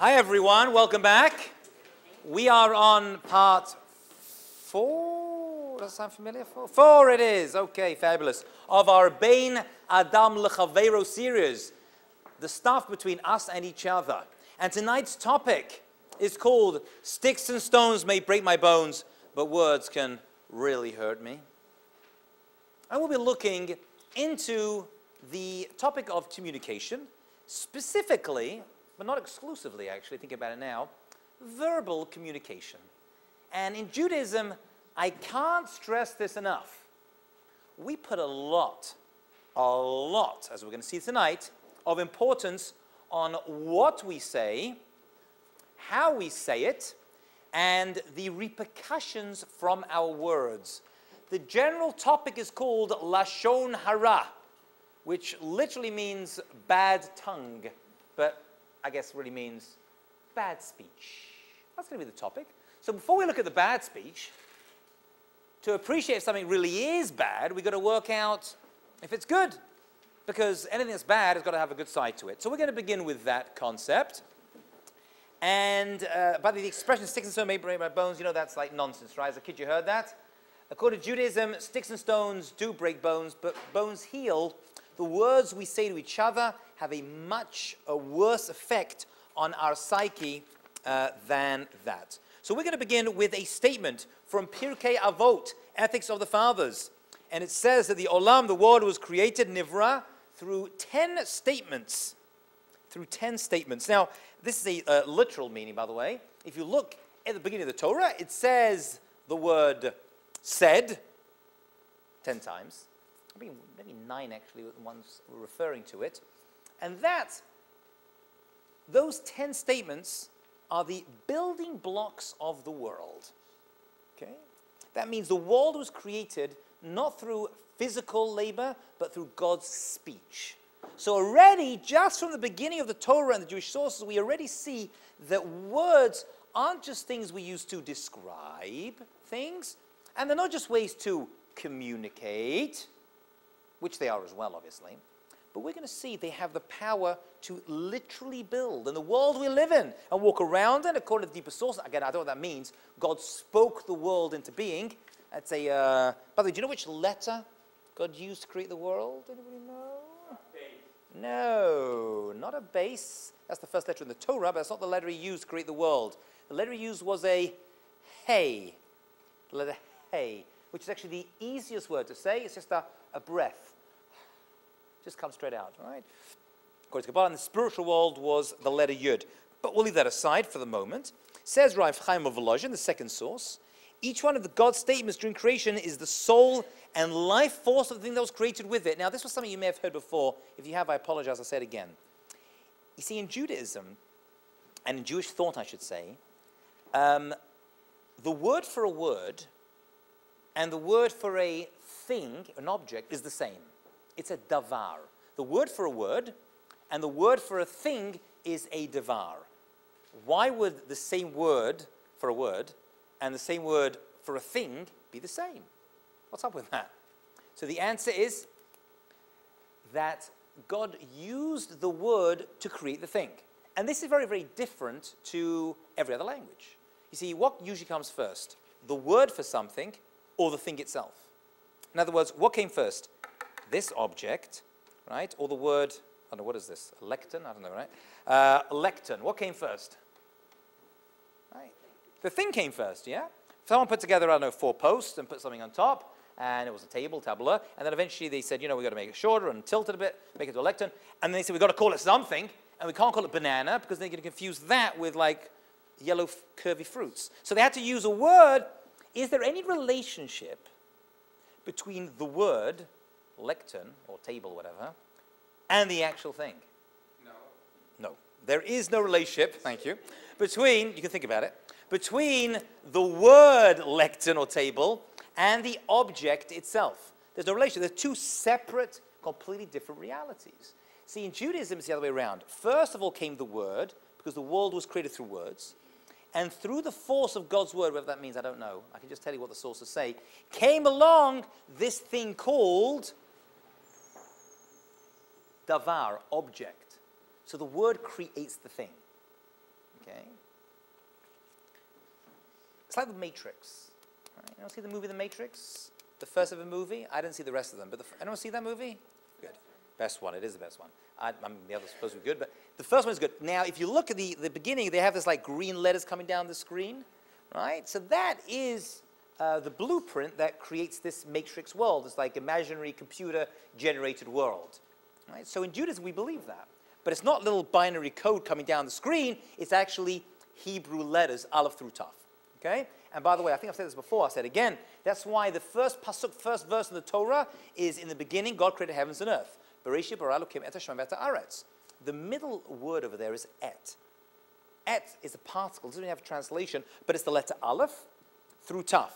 Hi everyone, welcome back. We are on part 4. Does that sound familiar? 4 it is. Okay, fabulous. Of our Bein Adam L'Chaveiro series, the stuff between us and each other. And tonight's topic is called Sticks and Stones May Break My Bones, but Words Can Really Hurt Me. I will be looking into the topic of communication, specifically, but not exclusively actually, think about it now, verbal communication. And in Judaism, I can't stress this enough. We put a lot, as we're going to see tonight, of importance on what we say, how we say it, and the repercussions from our words. The general topic is called Lashon Hara, which literally means bad tongue, but I guess really means bad speech. That's going to be the topic. So before we look at the bad speech, to appreciate if something really is bad, we've got to work out if it's good, because anything that's bad has got to have a good side to it. So we're going to begin with that concept. And by the expression, sticks and stones may break my bones, you know that's like nonsense, right? As a kid, you heard that? According to Judaism, sticks and stones do break bones, but bones heal. The words we say to each other have a much worse effect on our psyche than that. So we're going to begin with a statement from Pirkei Avot, Ethics of the Fathers. And it says that the Olam, the world, was created, Nivra, through 10 statements. Through 10 statements. Now, this is a literal meaning, by the way. If you look at the beginning of the Torah, it says the word said 10 times. Maybe 9 actually, the ones referring to it. And those 10 statements are the building blocks of the world. Okay? That means the world was created not through physical labor, but through God's speech. So already, just from the beginning of the Torah and the Jewish sources, we already see that words aren't just things we use to describe things, and they're not just ways to communicate, which they are as well, obviously. But we're going to see they have the power to literally build. And the world we live in and walk around in, according to the deeper source, again, I don't know what that means, God spoke the world into being. That's a, by the way, do you know which letter God used to create the world? Anybody know? No, not a base. That's the first letter in the Torah, but that's not the letter he used to create the world. The letter he used was a hey. The letter hey, which is actually the easiest word to say. It's just a breath. Just comes straight out, right? According to Kabbalah, in the spiritual world was the letter Yud. But we'll leave that aside for the moment. Says Rav Chaim of Volozhin, the second source, each one of the God's statements during creation is the soul and life force of the thing that was created with it. Now, this was something you may have heard before. If you have, I apologize, I'll say it again. You see, in Judaism, and in Jewish thought, I should say, the word for a word and the word for a thing, an object, is the same. It's a davar. The word for a word and the word for a thing is a davar. Why would the same word for a word and the same word for a thing be the same? What's up with that? So the answer is that God used the word to create the thing. And this is very, very different to every other language. You see, what usually comes first? The word for something or the thing itself? In other words, what came first? This object, right? Or the word, I don't know, what is this? A lectern? I don't know, right? A lectern. What came first? Right. The thing came first, yeah? Someone put together, I don't know, 4 posts and put something on top, and it was a table, tabula, and then eventually they said, you know, we've got to make it shorter and tilt it a bit, make it to a lectern, and then they said, we've got to call it something, and we can't call it banana, because they're going to confuse that with, like, yellow curvy fruits. So they had to use a word. Is there any relationship between the word lectern, or table, whatever, and the actual thing? No. No. There is no relationship, thank you, between, you can think about it, between the word lectern or table and the object itself. There's no relation. There's 2 separate, completely different realities. See, in Judaism, it's the other way around. First of all came the word, because the world was created through words. And through the force of God's word, whatever that means, I don't know. I can just tell you what the sources say. Came along this thing called davar, object. So the word creates the thing. Okay? It's like The Matrix. Right? Anyone see the movie The Matrix? The first ever movie? I didn't see the rest of them, but anyone see that movie? Good. Best one. It is the best one. The other's supposed to be good, but the first one is good. Now, if you look at the beginning, they have this like green letters coming down the screen, right? So that is the blueprint that creates this matrix world. It's like imaginary computer-generated world, right? So in Judaism, we believe that. But it's not little binary code coming down the screen. It's actually Hebrew letters, Aleph through Tav, okay? And by the way, I think I've said this before. I said again, that's why the first pasuk, first verse in the Torah is in the beginning, God created heavens and earth. Bereshit bara Elokim et hashamayim v'et haaretz. The middle word over there is et. Et is a particle. It doesn't have a translation, but it's the letter Aleph through Tav.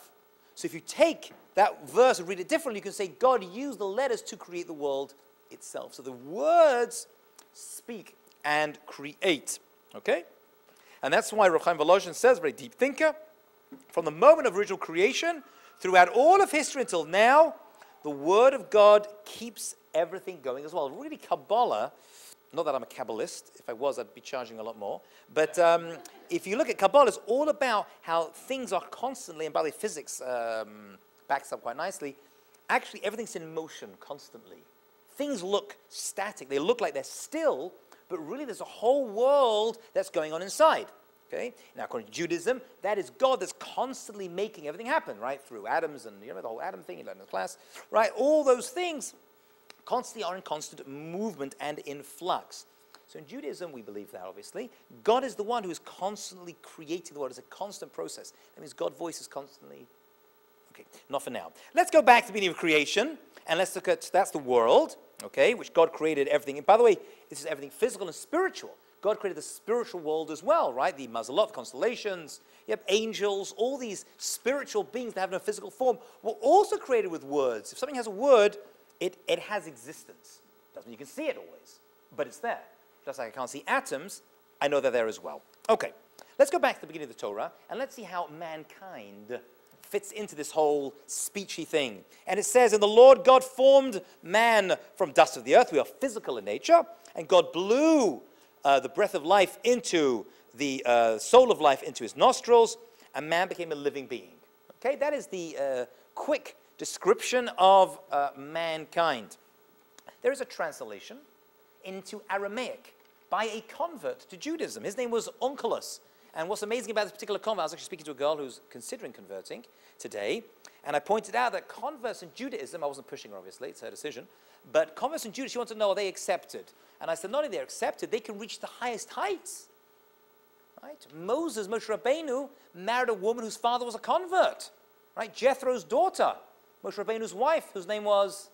So if you take that verse and read it differently, you can say God used the letters to create the world itself. So the words speak and create. Okay? And that's why Reb Chaim Volozhin says, very deep thinker, from the moment of original creation, throughout all of history until now, the Word of God keeps everything going as well. Really, Kabbalah, not that I'm a Kabbalist. If I was, I'd be charging a lot more. But if you look at Kabbalah, it's all about how things are constantly, and by the way, physics backs up quite nicely, actually everything's in motion constantly. Things look static. They look like they're still, but really there's a whole world that's going on inside. Okay? Now, according to Judaism, that is God that's constantly making everything happen, right? Through atoms and, you know, the whole atom thing you learned in class, right? All those things constantly are in constant movement and in flux. So in Judaism, we believe that, obviously. God is the one who is constantly creating the world. It's a constant process. That means God's voice is constantly... Okay, not for now. Let's go back to the beginning of creation, and let's look at, that's the world, okay, which God created everything. And by the way, this is everything physical and spiritual. God created the spiritual world as well, right? The Mazalot, the constellations, angels, all these spiritual beings that have no physical form were also created with words. If something has a word, it has existence. Doesn't mean you can see it always, but it's there. Just like I can't see atoms, I know they're there as well. Okay, let's go back to the beginning of the Torah, and let's see how mankind fits into this whole speechy thing. And it says, and the Lord God formed man from dust of the earth. We are physical in nature, and God blew the breath of life into the soul of life into his nostrils, and man became a living being. Okay, that is the quick description of mankind. There is a translation into Aramaic by a convert to Judaism. His name was Onkelos. And what's amazing about this particular convert, I was actually speaking to a girl who's considering converting today, and I pointed out that converts in Judaism, I wasn't pushing her obviously, it's her decision, but converts in Judaism, she wanted to know, are they accepted? And I said, not only they're accepted, they can reach the highest heights. Right? Moses, Moshe Rabbeinu, married a woman whose father was a convert. Right? Jethro's daughter, Moshe Rabbeinu's wife, whose name was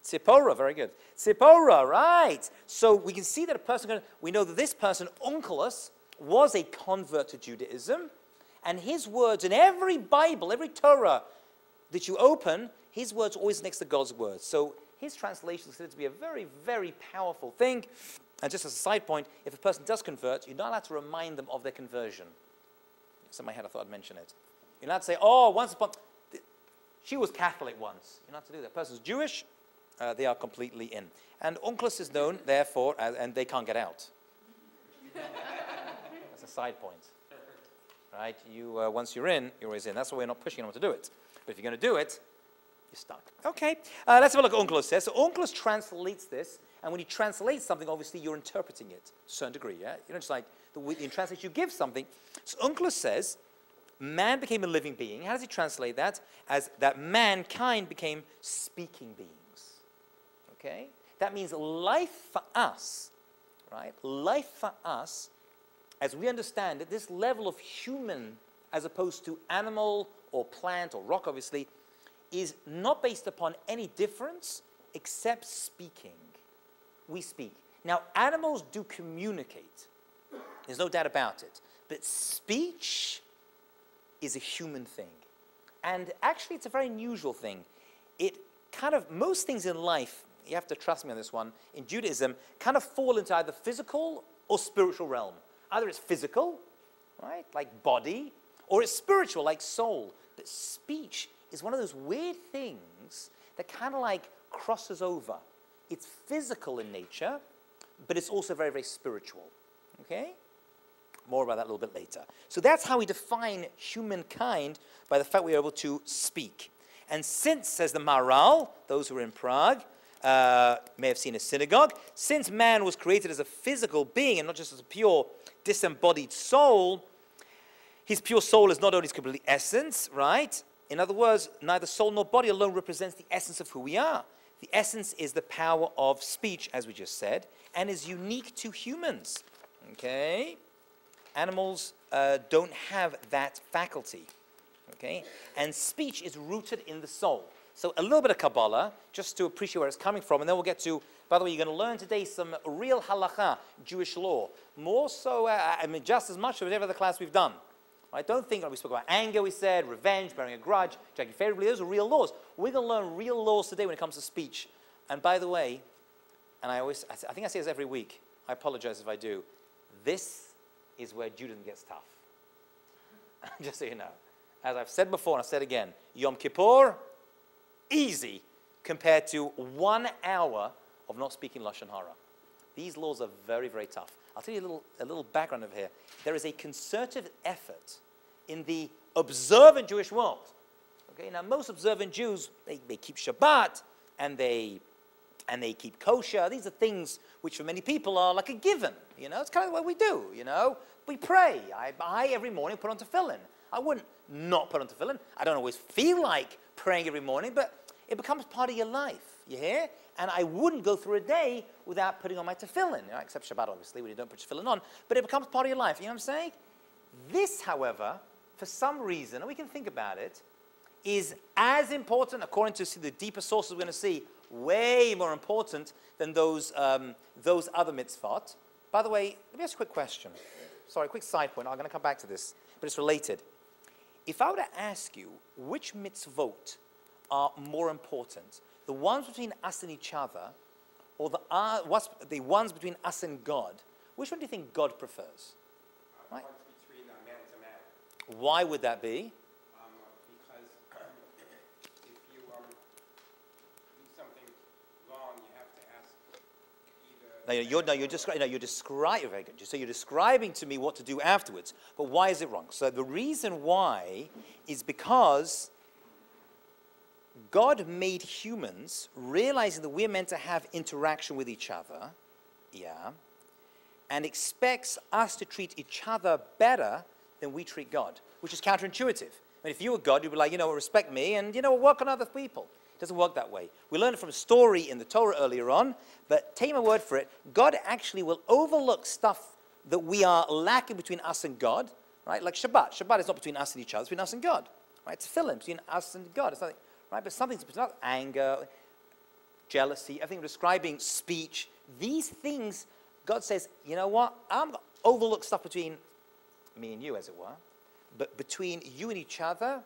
Zipporah, very good. Zipporah, right. So we can see that a person, we know that this person, Onkelos, was a convert to Judaism, and his words in every Bible, every Torah that you open, his words are always next to God's words. So his translation is considered to be a very, very powerful thing. And just as a side point, if a person does convert, you're not allowed to remind them of their conversion. It's in my head, I thought I'd mention it. You're not allowed to say, oh, once upon... She was Catholic once. You're not allowed to do that. A person's Jewish, they are completely in. And Onkelos is known, therefore, and they can't get out. That's a side point. Right? You, once you're in, you're always in. That's why we're not pushing anyone to do it. But if you're going to do it, you're stuck. Okay, let's have a look at what Onkelos says. So Onkelos translates this, and when you translate something, obviously you're interpreting it to a certain degree, yeah? You know, just like in translation you give something. So Onkelos says, man became a living being. How does he translate that? As that mankind became speaking beings. Okay? That means life for us, right? Life for us, as we understand it, this level of human as opposed to animal or plant or rock, obviously, is not based upon any difference except speaking. We speak. Now, animals do communicate. There's no doubt about it. But speech is a human thing. And actually, it's a very unusual thing. It kind of, most things in life, you have to trust me on this one, in Judaism, kind of fall into either physical or spiritual realm. Either it's physical, right, like body, or it's spiritual, like soul. But speech is one of those weird things that kind of like crosses over. It's physical in nature, but it's also very, very spiritual, okay? More about that a little bit later. So that's how we define humankind, by the fact we are able to speak. And since, says the Maharal, those who are in Prague may have seen a synagogue, since man was created as a physical being and not just as a pure disembodied soul, his pure soul is not only his complete essence, right? In other words, neither soul nor body alone represents the essence of who we are. The essence is the power of speech, as we just said, and is unique to humans. Okay? Animals don't have that faculty. Okay? And speech is rooted in the soul. So a little bit of Kabbalah, just to appreciate where it's coming from, and then we'll get to, by the way, you're going to learn today some real halakha, Jewish law. More so, just as much as every other class we've done. Right? Don't think, we spoke about anger, we said, revenge, bearing a grudge, judging favorably. Those are real laws. We're going to learn real laws today when it comes to speech. And by the way, and I think I say this every week, I apologize if I do, this is where Judaism gets tough. Just so you know. As I've said before, and I've said again, Yom Kippur, easy compared to 1 hour of not speaking Lashon Hara. These laws are very, very tough. I'll tell you a little background over here. There is a concerted effort in the observant Jewish world. Okay, now most observant Jews, they keep Shabbat and they keep kosher. These are things which for many people are like a given. You know, it's kind of what we do. You know, we pray. I every morning put on tefillin. I wouldn't not put on tefillin. I don't always feel like praying every morning, but it becomes part of your life. You hear? And I wouldn't go through a day without putting on my tefillin, you know, except Shabbat, obviously, when you don't put tefillin on. But it becomes part of your life. You know what I'm saying? This, however, for some reason, and we can think about it, is as important, according to the deeper sources we're going to see, way more important than those other mitzvot. By the way, let me ask you a quick question. Sorry, quick side point. I'm going to come back to this, but it's related. If I were to ask you which mitzvot are more important, the ones between us and each other, or the ones between us and God, which one do you think God prefers? Right? Ones between man to man. Why would that be? Because if you do something wrong, you have to ask either. You're describing. Very good. So you're describing to me what to do afterwards. But why is it wrong? So the reason why is because God made humans realizing that we're meant to have interaction with each other, yeah, and expects us to treat each other better than we treat God, which is counterintuitive. I mean, if you were God, you'd be like, respect me and, work on other people. It doesn't work that way. We learned it from a story in the Torah earlier on, but take my word for it, God actually will overlook stuff that we are lacking between us and God, right? Like Shabbat. Shabbat is not between us and each other, it's between us and God, right? It's a tefillin between us and God. It's nothing. Right? But something's not anger, jealousy, everything describing speech. These things, God says, you know what? I'm going to overlook stuff between me and you, as it were. But between you and each other,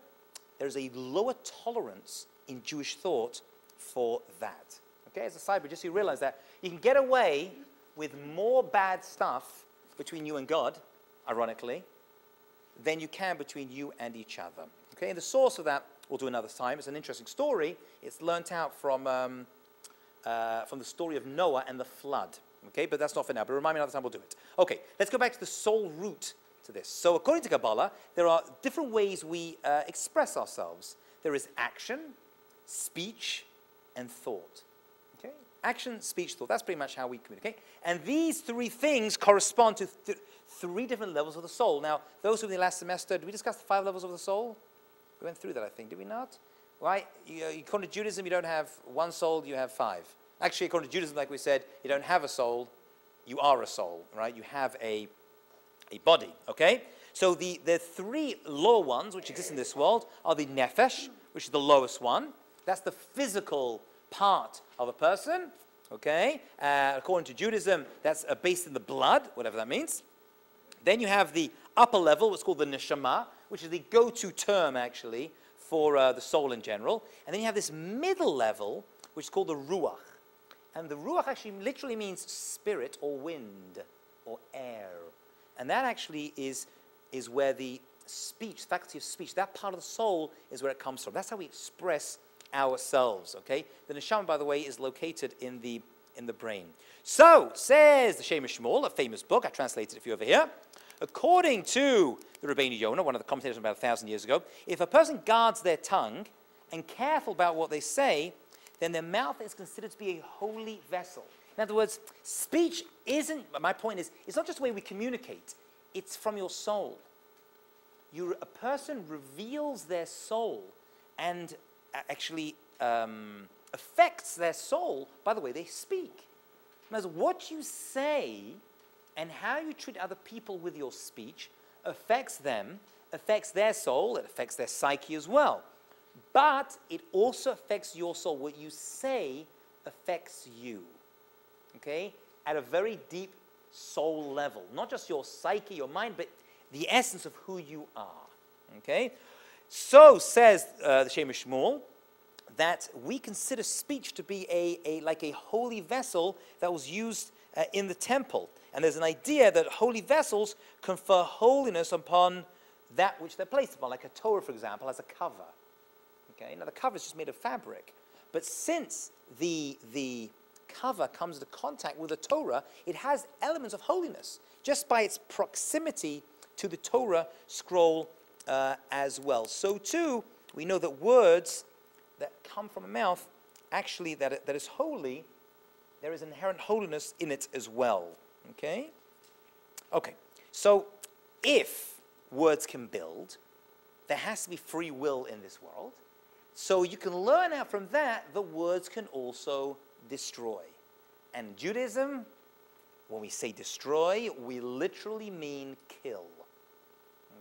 there's a lower tolerance in Jewish thought for that. Okay, as a side, but just so you realize that you can get away with more bad stuff between you and God, ironically, than you can between you and each other. Okay, and the source of that we'll do another time. It's an interesting story. It's learnt out from the story of Noah and the flood. Okay, but that's not for now. But remind me another time we'll do it. Okay, let's go back to the soul root to this. So according to Kabbalah, there are different ways we express ourselves. There is action, speech, and thought. Okay, action, speech, thought. That's pretty much how we communicate. And these three things correspond to three different levels of the soul. Now, those who in the last semester, did we discuss the 5 levels of the soul? We went through that, I think, did we not? Right? According to Judaism, you don't have one soul, you have 5. Actually, according to Judaism, like we said, you don't have a soul, you are a soul, right? You have a body, okay? So the 3 lower ones, which exist in this world, are the nefesh, which is the lowest one. That's the physical part of a person, okay? According to Judaism, that's based in the blood, whatever that means. Then you have the upper level, what's called the neshama, which is the go-to term, actually, for the soul in general. And then you have this middle level, which is called the ruach. And the ruach actually literally means spirit or wind or air. And that actually is where the speech, faculty of speech, that part of the soul is where it comes from. That's how we express ourselves, okay? The neshama, by the way, is located in the brain. So, says the Shem Shmuel, a famous book, I translated it for you over here, according to the Rabbeinu Yonah, one of the commentators from about 1,000 years ago, if a person guards their tongue and careful about what they say, then their mouth is considered to be a holy vessel. In other words, speech isn't, my point is, it's not just the way we communicate, it's from your soul. A person reveals their soul and actually affects their soul by the way they speak. In other words, what you say and how you treat other people with your speech affects them, affects their soul, it affects their psyche as well. But it also affects your soul. What you say affects you, okay, at a very deep soul level. Not just your psyche, your mind, but the essence of who you are, okay? So says the Shem Shmuel, that we consider speech to be like a holy vessel that was used in the temple. And there's an idea that holy vessels confer holiness upon that which they're placed upon, like a Torah, for example, has a cover. Okay? Now, the cover is just made of fabric. But since the cover comes into contact with the Torah, it has elements of holiness, just by its proximity to the Torah scroll as well. So, too, we know that words that come from a mouth, actually, that is holy, there is inherent holiness in it as well. Okay? Okay. So, if words can build, there has to be free will in this world. So you can learn out from that words can also destroy. And in Judaism, when we say destroy, we literally mean kill.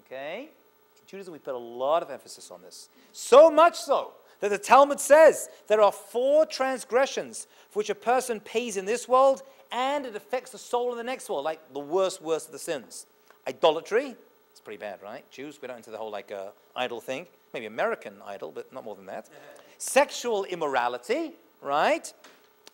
Okay? In Judaism, we put a lot of emphasis on this. So much so that the Talmud says there are 4 transgressions for which a person pays in this world, and it affects the soul in the next world, like the worst of the sins. Idolatry, it's pretty bad, right? Jews, we're not into the whole idol thing. Maybe American idol, but not more than that. Sexual immorality, right?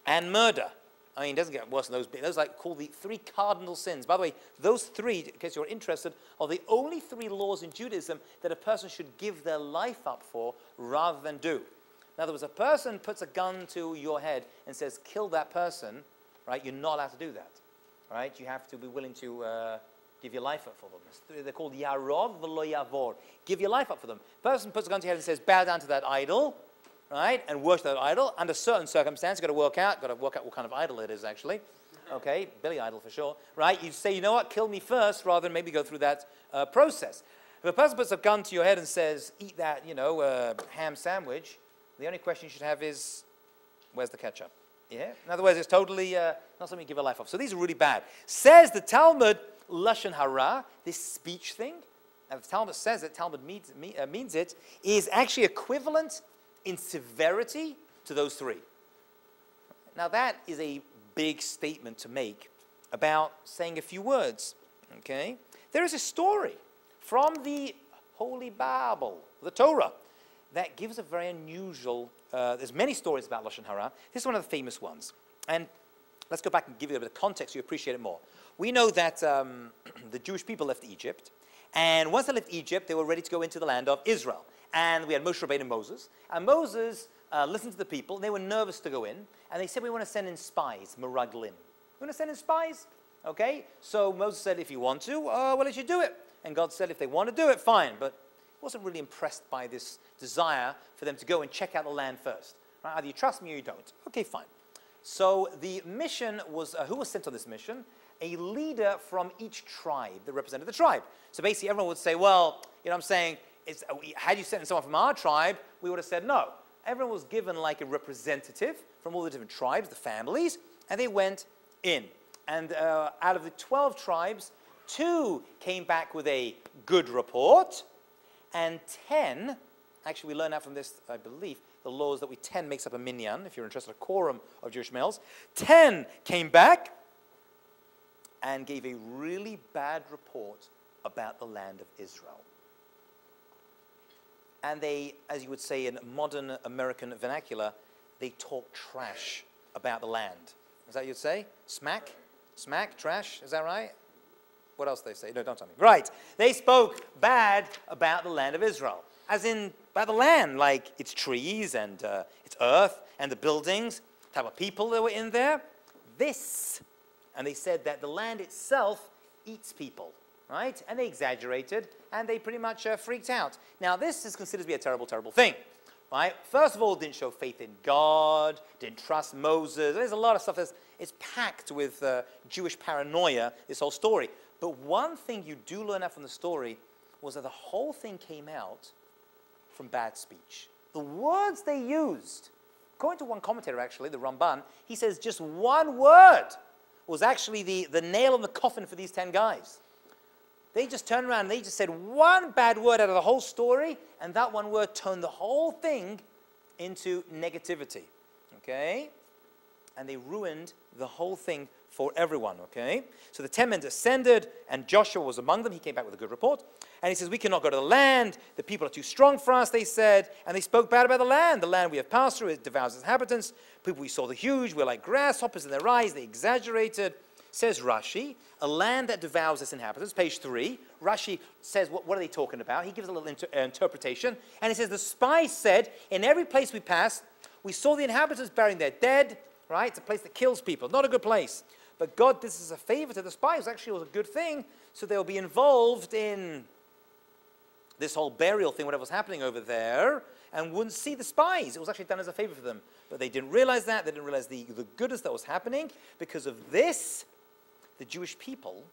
And murder. I mean, it doesn't get worse than those. Those are called the 3 cardinal sins. By the way, those 3, in case you're interested, are the only 3 laws in Judaism that a person should give their life up for rather than do. In other words, a person puts a gun to your head and says, kill that person, right? You're not allowed to do that, right? You have to be willing to give your life up for them. They're called yarov v'lo yavor. Give your life up for them. A person puts a gun to your head and says, bow down to that idol, right, and worship that idol. Under certain circumstances, you've got to work out what kind of idol it is, actually. Okay, Billy Idol for sure, right? You say, you know what, kill me first, rather than maybe go through that process. If a person puts a gun to your head and says, eat that, ham sandwich, the only question you should have is, where's the ketchup? Yeah? In other words, it's totally not something you give a life of. So these are really bad. Says the Talmud, Lashon Hara, this speech thing, and the Talmud says it, Talmud means it, is actually equivalent in severity to those 3. Now that is a big statement to make about saying a few words, okay? There is a story from the Holy Bible, the Torah, that gives a very unusual, there's many stories about Lashon Hara. This is one of the famous ones. And let's go back and give you a bit of context so you appreciate it more. We know that the Jewish people left Egypt, and once they left Egypt, they were ready to go into the land of Israel. And we had Moshe Rabbeinu and Moses. And Moses listened to the people. They were nervous to go in. And they said, we want to send in spies, meraglim. We want to send in spies? Okay? So Moses said, if you want to, we'll let you do it. And God said, if they want to do it, fine. But he wasn't really impressed by this desire for them to go and check out the land first. Right? Either you trust me or you don't. Okay, fine. So the mission was, who was sent on this mission? A leader from each tribe that represented the tribe. So basically everyone would say, well, you know what I'm saying, had you sent in someone from our tribe, we would have said no. Everyone was given like a representative from all the different tribes, the families, and they went in. And out of the 12 tribes, 2 came back with a good report, and 10, actually we learn out from this, I believe, the laws that 10 makes up a minyan, if you're interested, a quorum of Jewish males. 10 came back and gave a really bad report about the land of Israel. And they, as you would say in modern American vernacular, they talk trash about the land. Is that what you'd say? Smack? Smack? Trash? Is that right? What else do they say? No, don't tell me. Right. They spoke bad about the land of Israel. As in, about the land, like its trees and its earth and the buildings, the type of people that were in there. And they said that the land itself eats people. right? And they exaggerated, and they pretty much freaked out. Now, this is considered to be a terrible, terrible thing, right? First of all, didn't show faith in God, didn't trust Moses. There's a lot of stuff it's packed with Jewish paranoia, this whole story. But one thing you do learn out from the story was that the whole thing came out from bad speech. The words they used, according to one commentator actually, the Ramban, he says just one word was actually the nail in the coffin for these 10 guys. They just turned around and they just said one bad word out of the whole story, and that one word turned the whole thing into negativity, okay? And they ruined the whole thing for everyone, okay? So the 10 men descended, and Joshua was among them. He came back with a good report. And he says, we cannot go to the land. The people are too strong for us, they said. And they spoke bad about the land. The land we have passed through, it devours its inhabitants. People we saw the huge, we're like grasshoppers in their eyes. They exaggerated. Says Rashi, a land that devours its inhabitants, page 3. Rashi says, what are they talking about? He gives a little interpretation. And he says, the spies said, in every place we passed, we saw the inhabitants burying their dead, right? It's a place that kills people. Not a good place. But God did this as a favor to the spies. Actually, it was a good thing. So they'll be involved in this whole burial thing, whatever was happening over there, and wouldn't see the spies. It was actually done as a favor for them. But they didn't realize that. They didn't realize the goodness that was happening. Because of this, the Jewish people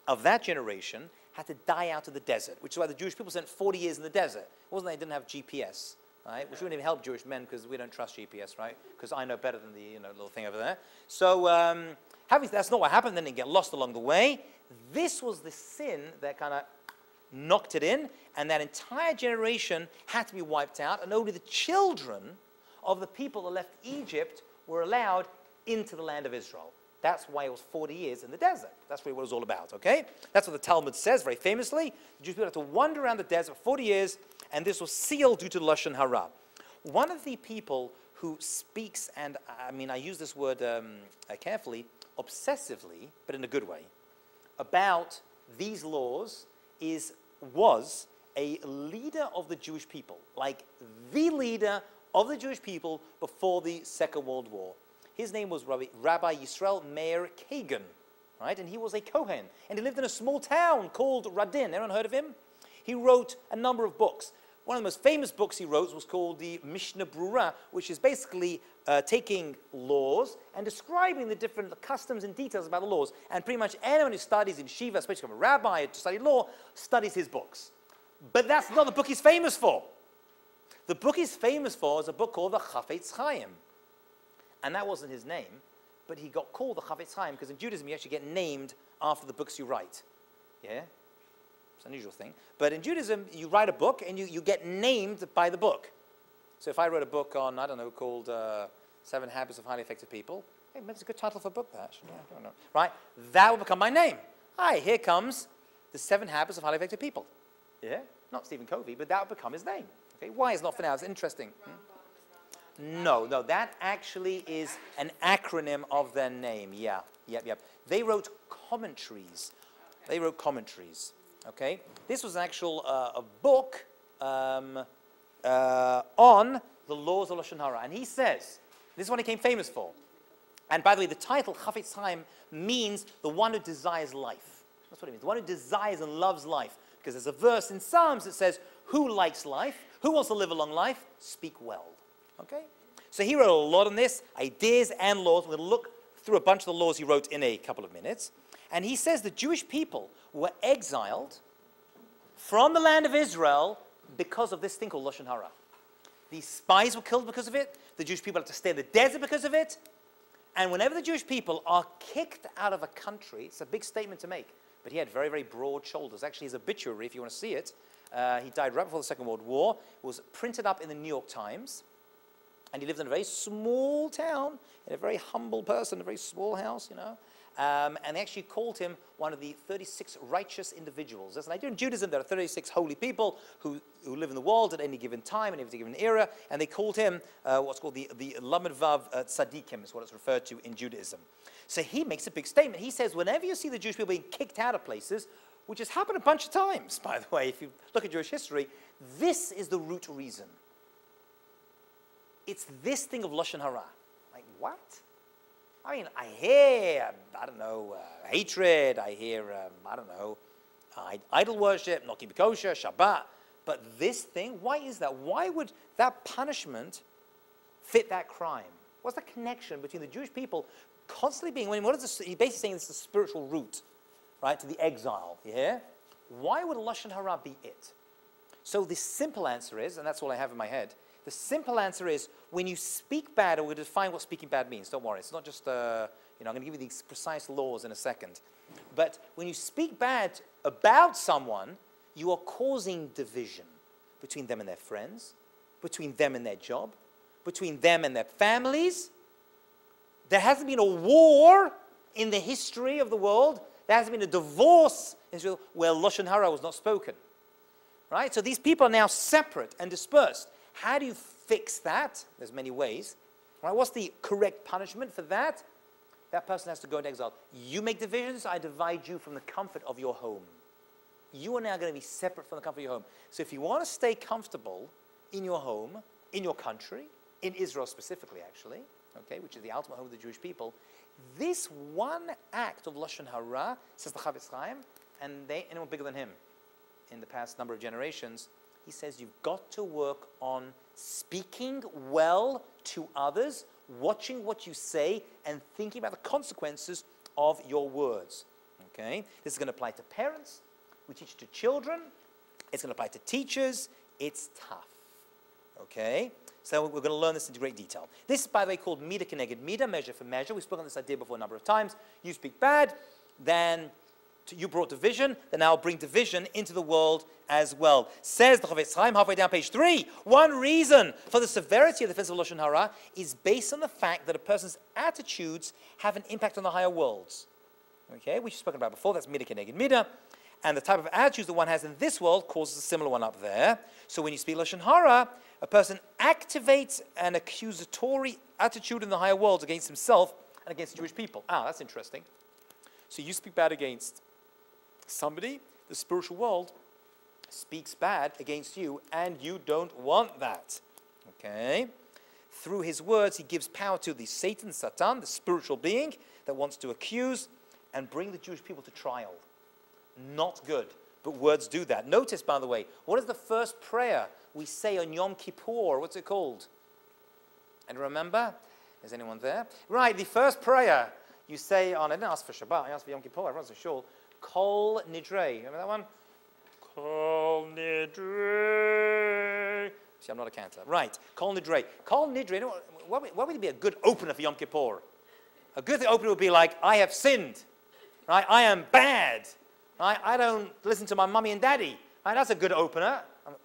of that generation had to die out of the desert, which is why the Jewish people spent 40 years in the desert. It wasn't they didn't have GPS, right? Which wouldn't even help Jewish men because we don't trust GPS, right? Because I know better than the little thing over there. So that's not what happened. Then they get lost along the way. This was the sin that kind of knocked it in, and that entire generation had to be wiped out, and only the children of the people that left Egypt were allowed into the land of Israel. That's why it was 40 years in the desert. That's really what it was all about, okay? That's what the Talmud says very famously. The Jewish people had to wander around the desert for 40 years, and this was sealed due to Lashon Hara. One of the people who speaks, and I mean, I use this word carefully, obsessively, but in a good way, about these laws was a leader of the Jewish people, like the leader of the Jewish people before the Second World War. His name was Rabbi Yisrael Meir Kagan, right? And he was a Kohen. And he lived in a small town called Radin. Anyone heard of him? He wrote a number of books. One of the most famous books he wrote was called the Mishnah Brura, which is basically taking laws and describing the different customs and details about the laws. And pretty much anyone who studies in Shiva, especially from a rabbi to study law, studies his books. But that's not the book he's famous for. The book he's famous for is a book called the Chafetz Chaim. And that wasn't his name, but he got called the Chafetz Chaim because in Judaism you actually get named after the books you write. Yeah? It's an unusual thing. But in Judaism, you write a book and you get named by the book. So if I wrote a book on, I don't know, called 7 Habits of Highly Effective People, hey, maybe it's a good title for a book, that. Yeah, I don't know. Right? That will become my name. Hi, here comes the 7 Habits of Highly Effective People. Yeah? Not Stephen Covey, but that will become his name. Okay? Why is not for now? It's interesting. No, that actually is an acronym of their name. Yeah, yep. They wrote commentaries. Okay. They wrote commentaries. Okay, this was an actual a book on the laws of Lashon Hara, and he says this is what he became famous for. And by the way, the title Chafetz Chaim means the one who desires life. That's what it means. The one who desires and loves life. Because there's a verse in Psalms that says, "Who likes life? Who wants to live a long life? Speak well." Okay? So he wrote a lot on this, ideas and laws. We're going to look through a bunch of the laws he wrote in a couple of minutes. And he says the Jewish people were exiled from the land of Israel because of this thing called Lashon Hara. These spies were killed because of it. The Jewish people had to stay in the desert because of it. And whenever the Jewish people are kicked out of a country, it's a big statement to make. But he had very, very broad shoulders. Actually, his obituary, if you want to see it, he died right before the Second World War. It was printed up in the New York Times. And he lived in a very small town, and a very humble person, a very small house, you know. And they actually called him one of the 36 righteous individuals. There's an idea in Judaism there are 36 holy people who live in the world at any given time, in any given era, and they called him what's called the Lamed Vav Tzadikim, is what it's referred to in Judaism. So he makes a big statement. He says, whenever you see the Jewish people being kicked out of places, which has happened a bunch of times, by the way, if you look at Jewish history, this is the root reason. It's this thing of Lashon Hara. Like, what? I mean, I hear, I don't know, hatred. I hear, I don't know, idol worship, not keeping kosher, Shabbat. But this thing, why is that? Why would that punishment fit that crime? What's the connection between the Jewish people constantly being, what is this, he's basically saying this is the spiritual route, right, to the exile, you hear? Why would Lashon Hara be it? So the simple answer is, and that's all I have in my head, the simple answer is, when you speak bad, and we'll define what speaking bad means, don't worry, it's not just, I'm going to give you these precise laws in a second. But when you speak bad about someone, you are causing division between them and their friends, between them and their job, between them and their families. There hasn't been a war in the history of the world. There hasn't been a divorce in Israel where Lashon Hara was not spoken. Right? So these people are now separate and dispersed. How do you fix that? There's many ways. Right? What's the correct punishment for that? That person has to go into exile. You make divisions, I divide you from the comfort of your home. You are now going to be separate from the comfort of your home. So if you want to stay comfortable in your home, in your country, in Israel specifically actually, okay, which is the ultimate home of the Jewish people, this one act of Lashon Hara, says the Chavetz Chaim, and anyone bigger than him in the past number of generations, he says you've got to work on speaking well to others, watching what you say, and thinking about the consequences of your words. Okay? This is going to apply to parents. We teach to children. It's going to apply to teachers. It's tough. Okay? So we're going to learn this into great detail. This is, by the way, called Mida Keneged Mida, measure for measure. We've spoken on this idea before a number of times. You speak bad, then you brought division, then I'll bring division into the world as well. Says the Chavetz Chaim, halfway down page 3, one reason for the severity of the offense of Lashon Hara is based on the fact that a person's attitudes have an impact on the higher worlds. Okay, we've spoken about before, that's Mida Keneged Mida. And the type of attitudes that one has in this world causes a similar one up there. So when you speak Lashon Hara, a person activates an accusatory attitude in the higher worlds against himself and against Jewish people. Ah, that's interesting. So you speak bad against somebody, the spiritual world speaks bad against you, and you don't want that. Okay? Through his words, he gives power to the Satan, Satan, the spiritual being that wants to accuse and bring the Jewish people to trial. Not good, but words do that. Notice, by the way, what is the first prayer we say on Yom Kippur? What's it called? And remember? Is anyone there? Right, the first prayer you say on, I didn't ask for Shabbat, I asked for Yom Kippur, everyone's a shul. Kol Nidrei. Remember that one? Kol Nidrei. See, I'm not a cantor. Right, Kol Nidrei. Kol Nidrei, you know, what would be a good opener for Yom Kippur? A good opener would be like, I have sinned. Right? I am bad. Right? I don't listen to my mummy and daddy. Right? That's a good opener.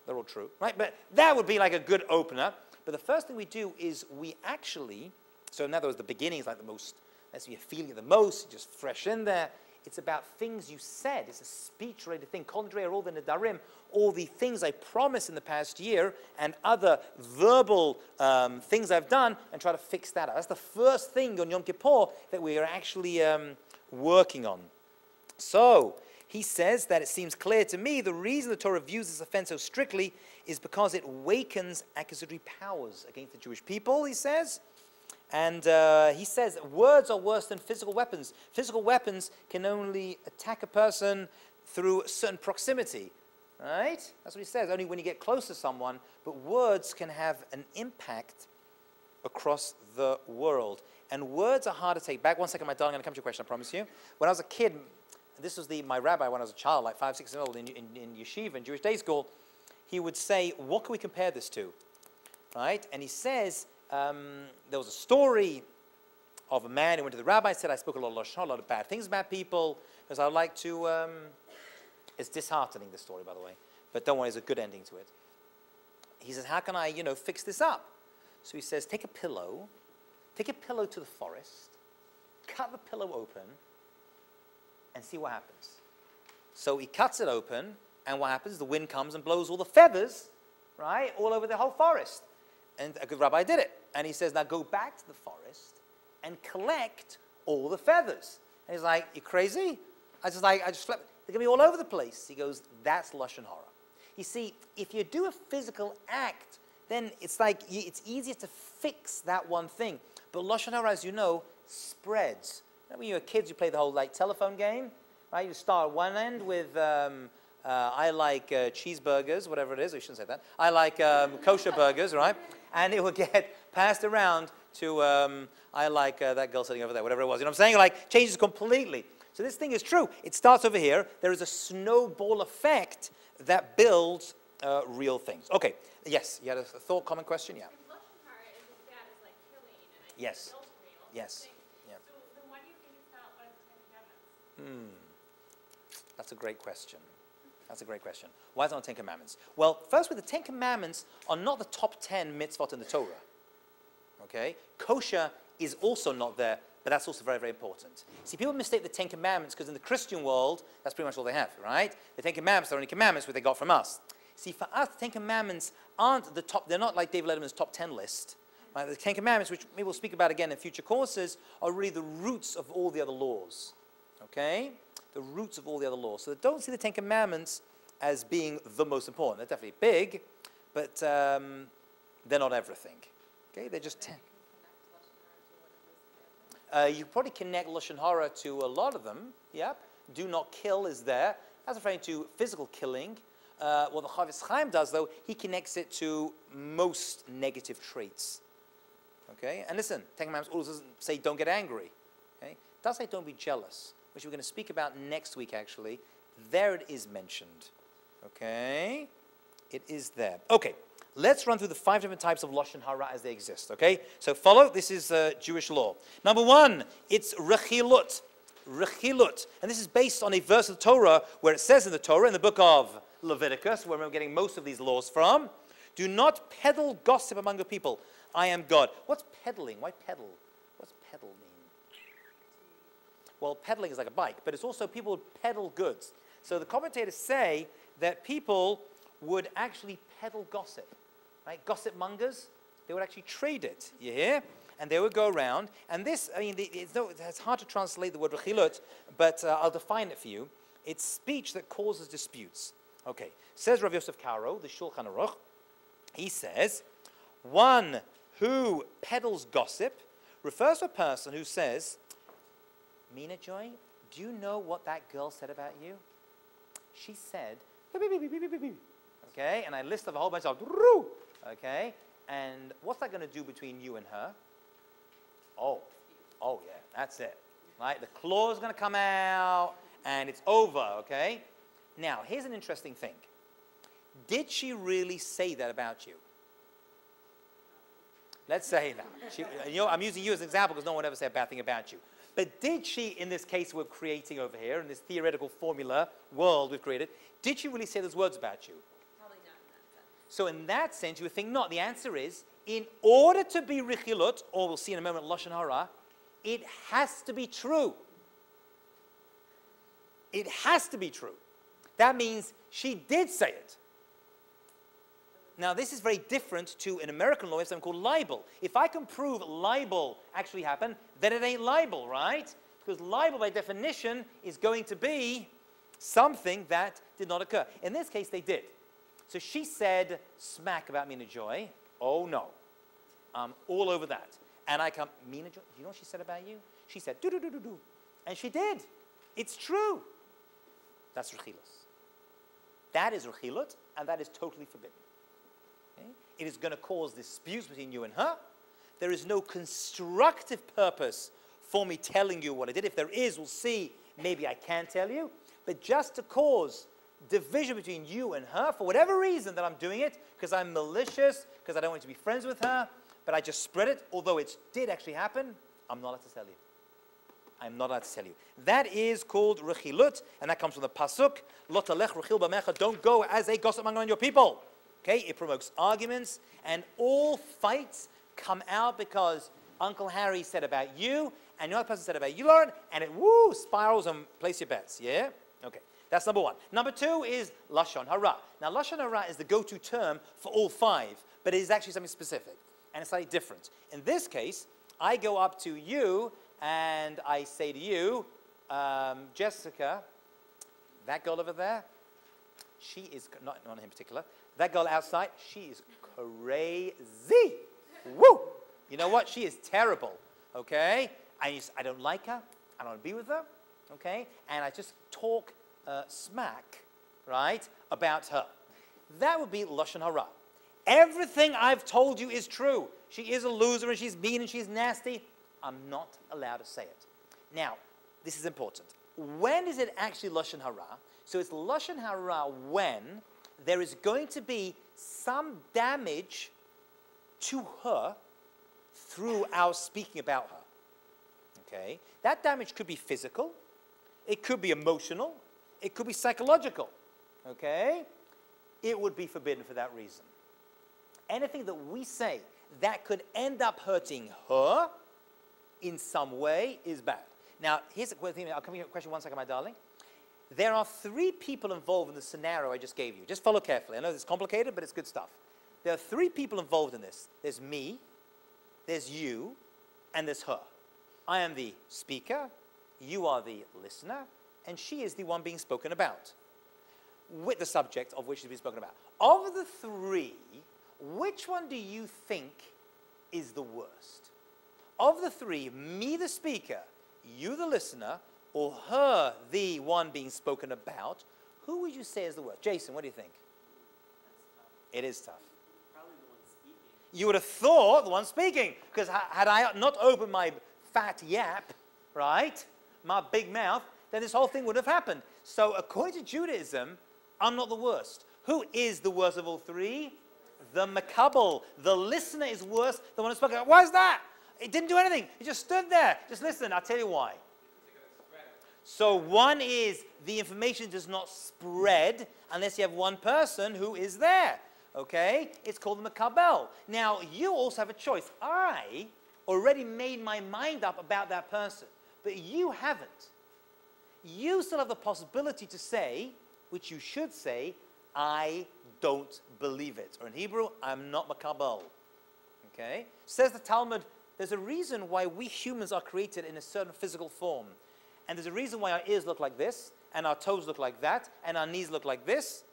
They're all true. Right? But that would be like a good opener. But the first thing we do is we actually, so in other words, the beginning is like the most, that's you're feeling it the most, just fresh in there. It's about things you said. It's a speech-related thing. Kol Nidrei are all the Nedarim, all the things I promised in the past year and other verbal things I've done, and try to fix that out. That's the first thing on Yom Kippur that we are actually working on. So he says that it seems clear to me the reason the Torah views this offense so strictly is because it wakens accusatory powers against the Jewish people, he says. And he says that words are worse than physical weapons. Physical weapons can only attack a person through a certain proximity, right? That's what he says, only when you get close to someone. But words can have an impact across the world. And words are hard to take back. One second, my darling, I'm going to come to your question, I promise you. When I was a kid, this was my rabbi when I was a child, like 5, 6 years old, in yeshiva, in Jewish day school, he would say, what can we compare this to? Right? And he says, there was a story of a man who went to the rabbi and said, I spoke a lot of lashon, a lot of bad things about people, because I would like to, it's disheartening, this story, by the way, but don't worry, there's a good ending to it. He says, how can I, fix this up? So he says, take a pillow to the forest, cut the pillow open, and see what happens. So he cuts it open, and what happens? The wind comes and blows all the feathers, right, all over the whole forest. And a good rabbi did it. And he says, now go back to the forest and collect all the feathers. And he's like, you crazy? I just slept. They're going to be all over the place. He goes, that's Lashon Hara. You see, if you do a physical act, then it's like, it's easier to fix that one thing. But Lashon Hara, as you know, spreads. When you were kids, you play the whole telephone game. right? You start at one end with, I like cheeseburgers, whatever it is. We shouldn't say that. I like kosher burgers, right? And it will get passed around to, I like that girl sitting over there, whatever it was. You know what I'm saying? Like, changes completely. So this thing is true. It starts over here. There is a snowball effect that builds real things. Okay. Yes, you had a thought, comment, question? Yeah. If Lashon Hara is as bad as like killing and I think Yes. adultery and all Yes. those things, Yeah. so then why do you think it's not one of the Ten Commandments? That's a great question. That's a great question. Why is it on the Ten Commandments? Well, first, with the Ten Commandments are not the top 10 mitzvot in the Torah. Okay? Kosher is also not there, but that's also very, very important. See, people mistake the Ten Commandments because in the Christian world, that's pretty much all they have, right? The Ten Commandments are only commandments which they got from us. See, for us, the Ten Commandments aren't the top, they're not like David Letterman's top 10 list. Right? The Ten Commandments, which maybe we'll speak about again in future courses, are really the roots of all the other laws. Okay? The roots of all the other laws. So don't see the Ten Commandments as being the most important. They're definitely big, but they're not everything. Okay? They're just 10. You probably connect Lashon Hara to a lot of them. Yep. Do not kill is there. That's referring to physical killing. What the Chavetz Chaim does, though, he connects it to most negative traits. Okay? And listen, Ten Commandments also doesn't say don't get angry. Okay? It does say don't be jealous, which we're going to speak about next week, actually. There it is mentioned. Okay? It is there. Okay. Let's run through the 5 different types of Lashon Hara as they exist, okay? So follow, this is Jewish law. Number 1, it's Rechilut. Rechilut. And this is based on a verse of the Torah where it says in the Torah, in the book of Leviticus, where we're getting most of these laws from, do not peddle gossip among the people. I am God. What's peddling? Why peddle? What's peddle mean? Well, peddling is like a bike, but it's also people would peddle goods. So the commentators say that people would actually peddle gossip. Right? Gossip mongers, they would actually trade it, you hear? And they would go around. And this, I mean, it's hard to translate the word rechilut, but I'll define it for you. It's speech that causes disputes. Okay, says Rav Yosef Karo, the Shulchan Aruch, he says, one who peddles gossip refers to a person who says, Mina Joy, do you know what that girl said about you? She said, okay, and I list off a whole bunch of, okay, and what's that going to do between you and her? Oh yeah, that's it, right? The claw is going to come out, and it's over, okay? Now, here's an interesting thing. Did she really say that about you? Let's say that. I'm using you as an example because no one would ever say a bad thing about you. But did she, in this case we're creating over here, in this theoretical formula world we've created, did she really say those words about you? Probably not in that sense. So in that sense, you would think not. The answer is, in order to be rechilut, or we'll see in a moment Lashon Hara, it has to be true. It has to be true. That means she did say it. Now, this is very different to, in American law, we have something called libel. If I can prove libel actually happened, then it ain't libel, right? Because libel, by definition, is going to be something that did not occur. In this case, they did. So she said smack about Mina Joy. Oh, no. I'm all over that. And I come, Mina Joy, do you know what she said about you? She said, do-do-do-do-do. And she did. It's true. That's rechilus. That is rechilut, and that is totally forbidden. Okay? It is going to cause disputes between you and her. There is no constructive purpose for me telling you what I did. If there is, we'll see. Maybe I can tell you. But just to cause division between you and her, for whatever reason that I'm doing it, because I'm malicious, because I don't want to be friends with her, but I just spread it, although it did actually happen, I'm not allowed to tell you. I'm not allowed to tell you. That is called rechilut, and that comes from the pasuk, Lo talech rechil b'amecha, don't go as a gossip among your people. Okay, it provokes arguments, and all fights come out because Uncle Harry said about you, and the other person said about you, Lauren, and it spirals and place your bets. Yeah? Okay, that's number 1. Number 2 is Lashon Hara. Now, Lashon Hara is the go-to term for all 5, but it is actually something specific, and it's slightly different. In this case, I go up to you, and I say to you, Jessica, that girl over there, she is, not him in particular, that girl outside, she is crazy. Woo! You know what? She is terrible, okay? I don't like her. I don't want to be with her. okay, and I just talk smack, right, about her. That would be Lashon Hara. Everything I've told you is true. She is a loser and she's mean and she's nasty. I'm not allowed to say it. Now, this is important. When is it actually Lashon Hara? So it's Lashon Hara when there is going to be some damage to her through our speaking about her. Okay? That damage could be physical, it could be emotional, it could be psychological. Okay? It would be forbidden for that reason. Anything that we say that could end up hurting her in some way is bad. Now, here's a thing. I'll come to your question 1 second, my darling. There are 3 people involved in the scenario I just gave you. Just follow carefully. I know it's complicated, but it's good stuff. There are 3 people involved in this. There's me, there's you, and there's her. I am the speaker, you are the listener, and she is the one being spoken about, with the subject of which she's being spoken about. Of the 3, which one do you think is the worst? Of the 3, me the speaker, you the listener, or her the one being spoken about, who would you say is the worst? Jason, what do you think? That's tough. It is tough. Probably the one speaking. You would have thought the one speaking, because had I not opened my fat yap, right, my big mouth, then this whole thing would have happened. So according to Judaism, I'm not the worst. Who is the worst of all 3? The makabel. The listener is worse than the one who spoke. Why is that? It didn't do anything. It just stood there. Just listen. I'll tell you why. So one is the information does not spread unless you have one person who is there. Okay? It's called the makabel. Now, you also have a choice. I already made my mind up about that person, but you haven't. You still have the possibility to say, which you should say, I don't believe it. Or in Hebrew, I'm not makabel. Okay? Says the Talmud, there's a reason why we humans are created in a certain physical form. And there's a reason why our ears look like this, and our toes look like that, and our knees look like this.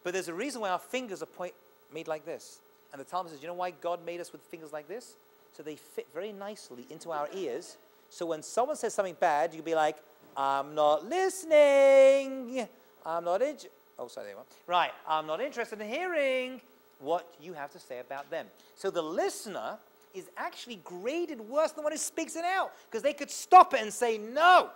But there's a reason why our fingers are made like this. And the Talmud says, you know why God made us with fingers like this? So they fit very nicely into our ears. So when someone says something bad, you'll be like, I'm not listening. I'm not interested. Oh, sorry, there you are. Right, I'm not interested in hearing what you have to say about them. So the listener is actually graded worse than the one who speaks it out, because they could stop it and say, no,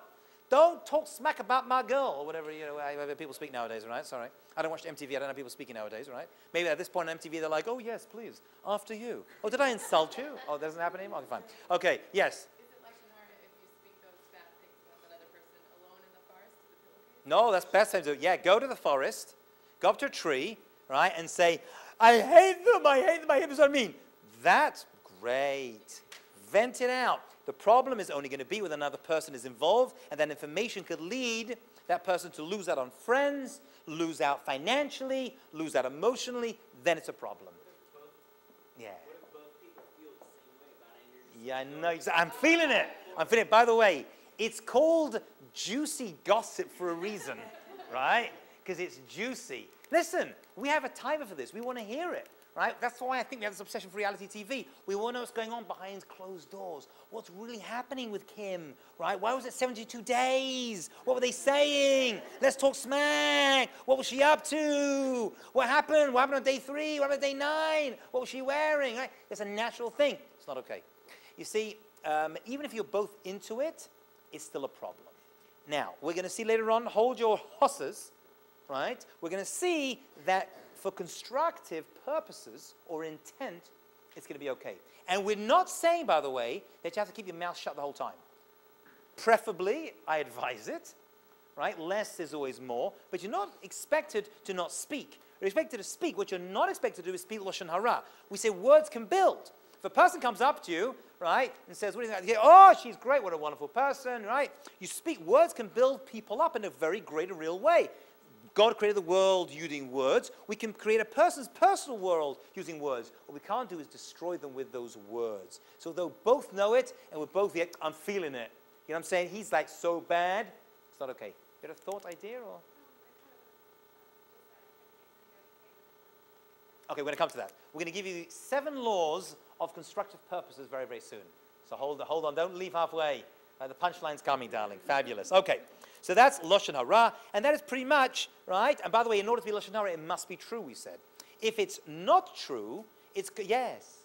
don't talk smack about my girl, or whatever, you know, people speak nowadays, right? Sorry. I don't watch MTV. I don't know people speaking nowadays, right? Maybe at this point on MTV, they're like, oh, yes, please, after you. Oh, did I insult you? Oh, that doesn't happen anymore? Okay, fine. Okay, yes. Is it Lashon Hara if you speak those bad things about that other person alone in the forest to the pillowcase? No, that's best time to do it. Yeah, go to the forest, go up to a tree, right, and say, I hate them, I hate them, I hate them, that's what I mean. That's great. Vent it out. The problem is only going to be when another person is involved, and that information could lead that person to lose out on friends, lose out financially, lose out emotionally. Then it's a problem. Yeah. What if both people feel the same way about anger? Yeah, I know. I'm feeling it. I'm feeling it. By the way, it's called juicy gossip for a reason, right? Because it's juicy. Listen, we have a timer for this. We want to hear it. Right? That's why I think we have this obsession for reality TV. We want to know what's going on behind closed doors. What's really happening with Kim? Right? Why was it 72 days? What were they saying? Let's talk smack. What was she up to? What happened? What happened on day 3? What happened on day 9? What was she wearing? Right? It's a natural thing. It's not okay. You see, even if you're both into it, it's still a problem. Now, we're going to see later on, hold your horses, right? We're going to see that for constructive purposes or intent, it's going to be okay. And we're not saying, by the way, that you have to keep your mouth shut the whole time. Preferably, I advise it, right? Less is always more, but you're not expected to not speak. You're expected to speak. What you're not expected to do is speak Lashon Hara. We say words can build. If a person comes up to you, right, and says, what do you think? Oh, she's great, what a wonderful person, right? You speak. Words can build people up in a very great and real way. God created the world using words. We can create a person's personal world using words. What we can't do is destroy them with those words. So they'll both know it, and we're both, yeah, I'm feeling it. You know what I'm saying? He's like so bad. It's not okay. You had a thought, idea, or? Okay, we're going to come to that. We're going to give you 7 laws of constructive purposes very, very soon. So hold on. Don't leave halfway. The punchline's coming, darling. Fabulous. Okay. So that's Lashon Hara, and that is pretty much, right? And by the way, in order to be Lashon Hara, it must be true, we said. If it's not true, it's, yes.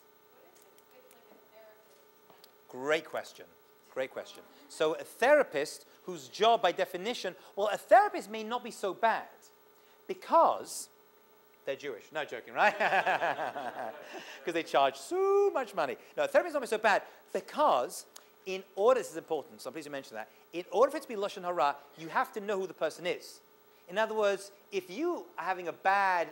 Great question. Great question. So a therapist whose job by definition, well, a therapist may not be so bad because they're Jewish. No, joking, right? Because they charge so much money. No, a therapist is not so bad because in order, this is important, so I'm pleased to mention that, in order for it to be Lashon Hara, you have to know who the person is. In other words, if you are having a bad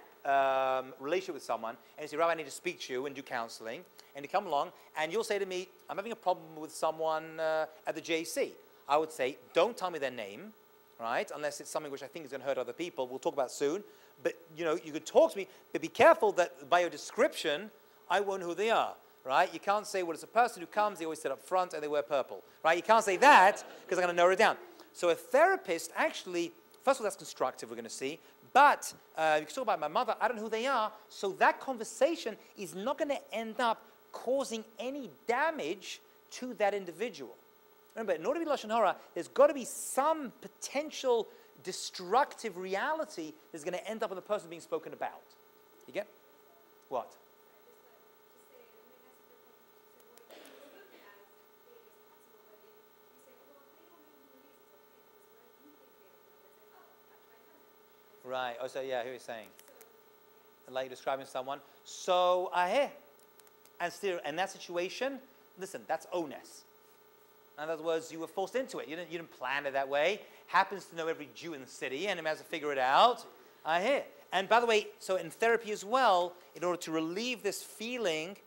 relationship with someone, and you say, Rabbi, I need to speak to you and do counseling, and you come along, and you'll say to me, I'm having a problem with someone at the JC. I would say, don't tell me their name, right, unless it's something which I think is going to hurt other people. We'll talk about soon. But, you know, you could talk to me, but be careful that by your description, I won't know who they are. Right? You can't say, well, it's a person who comes, they always sit up front and they wear purple. Right? You can't say that because I'm going to narrow it down. So a therapist actually, first of all, that's constructive, we're going to see. But you can talk about my mother, I don't know who they are. So that conversation is not going to end up causing any damage to that individual. Remember, in order to be Lashon Hara, there's got to be some potential destructive reality that's going to end up with the person being spoken about. You get? What? Right. Oh, so yeah, who is saying? Like you're describing someone. So I hear. And still, in that situation, listen, that's onus. In other words, you were forced into it. You didn't plan it that way. Happens to know every Jew in the city, and he has to figure it out. I hear. And by the way, so in therapy as well, in order to relieve this feeling,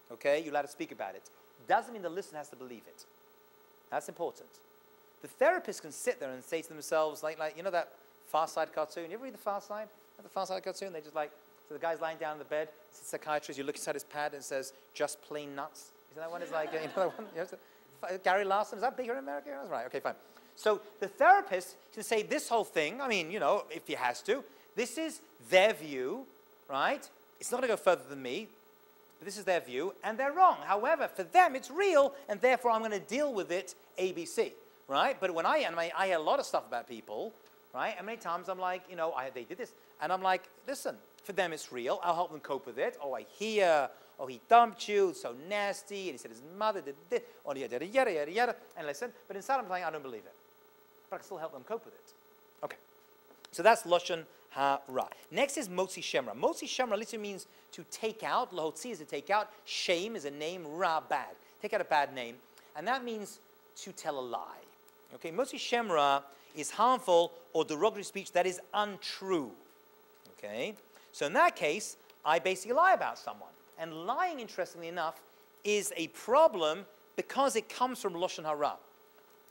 okay, you're allowed to speak about it. Doesn't mean the listener has to believe it. That's important. The therapist can sit there and say to themselves, like you know that Far Side cartoon? You ever read the Far Side? The Far Side cartoon? They just like, so the guy's lying down in the bed, it's a psychiatrist, you look inside his pad and it says, just plain nuts. Isn't that one? It's like, you know that one? You know, Gary Larson, is that bigger in America? That's right, okay, fine. So the therapist can say this whole thing, I mean, you know, if he has to, this is their view, right? It's not going to go further than me, but this is their view, and they're wrong. However, for them, it's real, and therefore I'm going to deal with it ABC, right? But when I hear a lot of stuff about people, right? And many times I'm like, you know, they did this. And I'm like, listen, for them it's real. I'll help them cope with it. Oh, I hear. Oh, he dumped you. It's so nasty. And he said his mother did this. Oh, yada, yada, yada, yada. And listen. But inside I'm like, I don't believe it. But I can still help them cope with it. Okay. So that's Lashon Hara. Next is Motzi Shemra. Motzi Shemra literally means to take out. Lahotzi is to take out. Shame is a name. Ra, bad. Take out a bad name. And that means to tell a lie. Okay. Motzi Shemra is harmful or derogatory speech that is untrue. Okay? So in that case, I basically lie about someone. And lying, interestingly enough, is a problem because it comes from Lashon Hara.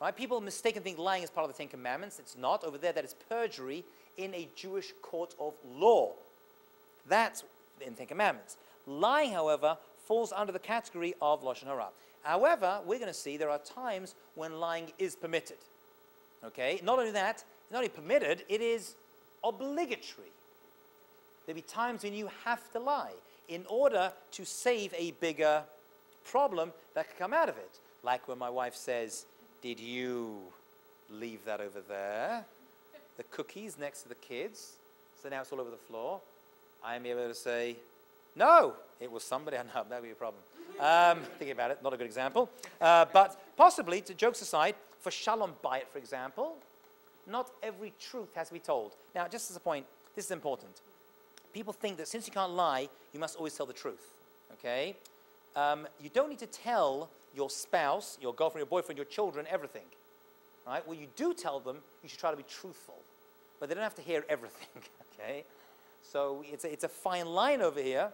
Right? People mistakenly think lying is part of the Ten Commandments. It's not. Over there, that is perjury in a Jewish court of law. That's in the Ten Commandments. Lying, however, falls under the category of Lashon Hara. However, we're going to see there are times when lying is permitted. Okay? Not only that, it's not only permitted, it is obligatory. There'll be times when you have to lie in order to save a bigger problem that could come out of it. Like when my wife says, did you leave that over there? The cookies next to the kids. So now it's all over the floor. I'm able to say, no, it was somebody. I know, that would be a problem. Thinking about it, not a good example. But possibly, to jokes aside, for Shalom Bayit, for example, not every truth has to be told. Now, just as a point, this is important. People think that since you can't lie, you must always tell the truth, okay? You don't need to tell your spouse, your girlfriend, your boyfriend, your children, everything, right? What you do tell them, you should try to be truthful, but they don't have to hear everything, okay? So it's a fine line over here,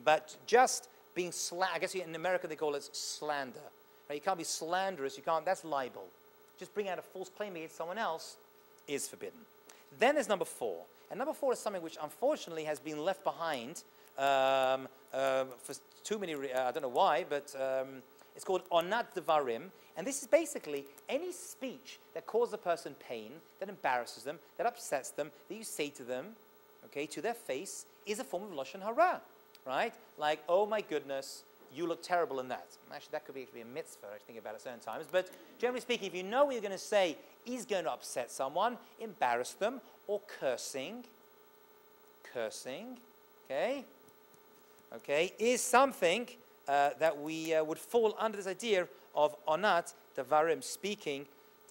but just being I guess in America they call it slander, right? You can't be slanderous, you can't, that's libel. Just bring out a false claim against someone else is forbidden. Then there's number 4. And number 4 is something which unfortunately has been left behind for too many, I don't know why, but it's called Onat Devarim. And this is basically any speech that causes a person pain, that embarrasses them, that upsets them, that you say to them, okay, to their face, is a form of Lashon Hara, right? Like, oh my goodness, you look terrible in that. Actually, that could be a mitzvah, I think about it at certain times. But generally speaking, if you know what you're going to say is going to upset someone, embarrass them, or cursing, okay, is something that we would fall under this idea of onat devarim, speaking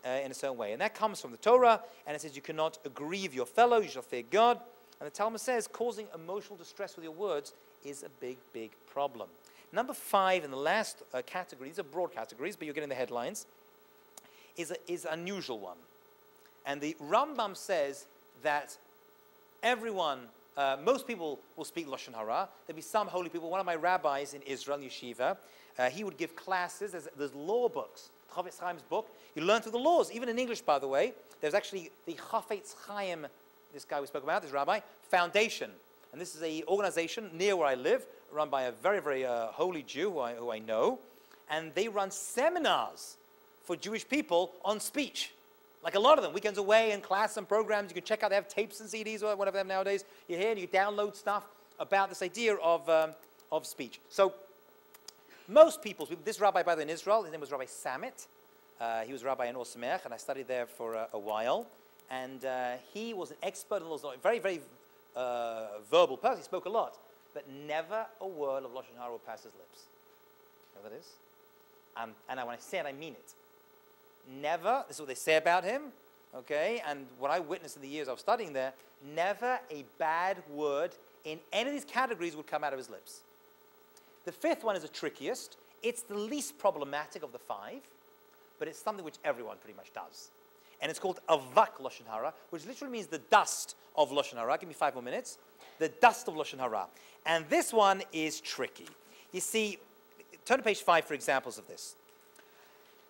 in a certain way. And that comes from the Torah, and it says you cannot aggrieve your fellow, you shall fear God. And the Talmud says causing emotional distress with your words is a big, big problem. Number 5 in the last category, these are broad categories, but you're getting the headlines, is an unusual one. And the Rambam says that everyone, most people will speak Lashon Hara. There'll be some holy people. One of my rabbis in Israel, Yeshiva, he would give classes. There's law books. Chafetz Chaim's book. You learn through the laws, even in English, by the way. There's actually the Chafetz Chaim, this guy we spoke about, this rabbi, Foundation. And this is an organization near where I live, run by a very, very holy Jew who I know. And they run seminars for Jewish people on speech. Like a lot of them, weekends away and class and programs. You can check out, they have tapes and CDs or whatever they have nowadays. You hear and you download stuff about this idea of speech. So most people, this rabbi by the way in Israel, his name was Rabbi Samit. He was a rabbi in Or Sameach, and I studied there for a while. And he was an expert in laws, a very, very verbal person. He spoke a lot, but never a word of Lashon Hara would pass his lips. You know what that is? And when I say it, I mean it. Never, this is what they say about him, okay? And what I witnessed in the years I was studying there, never a bad word in any of these categories would come out of his lips. The 5th one is the trickiest. It's the least problematic of the 5, but it's something which everyone pretty much does. And it's called avak Lashon Hara, which literally means the dust of Lashon Hara. Give me 5 more minutes. The dust of Lashon Hara. And this one is tricky. You see, turn to page 5 for examples of this.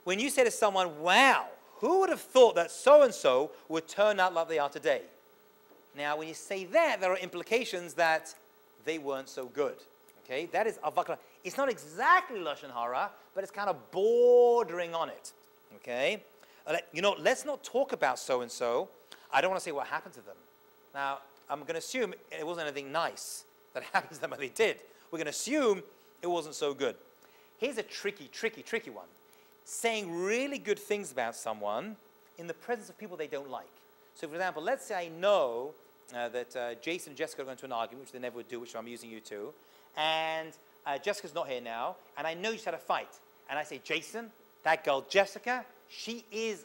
When you say to someone, wow, who would have thought that so-and-so would turn out like they are today? Now, when you say that, there are implications that they weren't so good. Okay, that is avak. It's not exactly Lashon Hara, but it's kind of bordering on it. Okay? You know, let's not talk about so-and-so. I don't want to say what happened to them. Now, I'm going to assume it wasn't anything nice that happened to them, but they did. We're going to assume it wasn't so good. Here's a tricky one. Saying really good things about someone in the presence of people they don't like. So, for example, let's say I know that Jason and Jessica are going to an argument, which they never would do, which I'm using you to, and Jessica's not here now, and I know you just had a fight. And I say, Jason, that girl Jessica, she is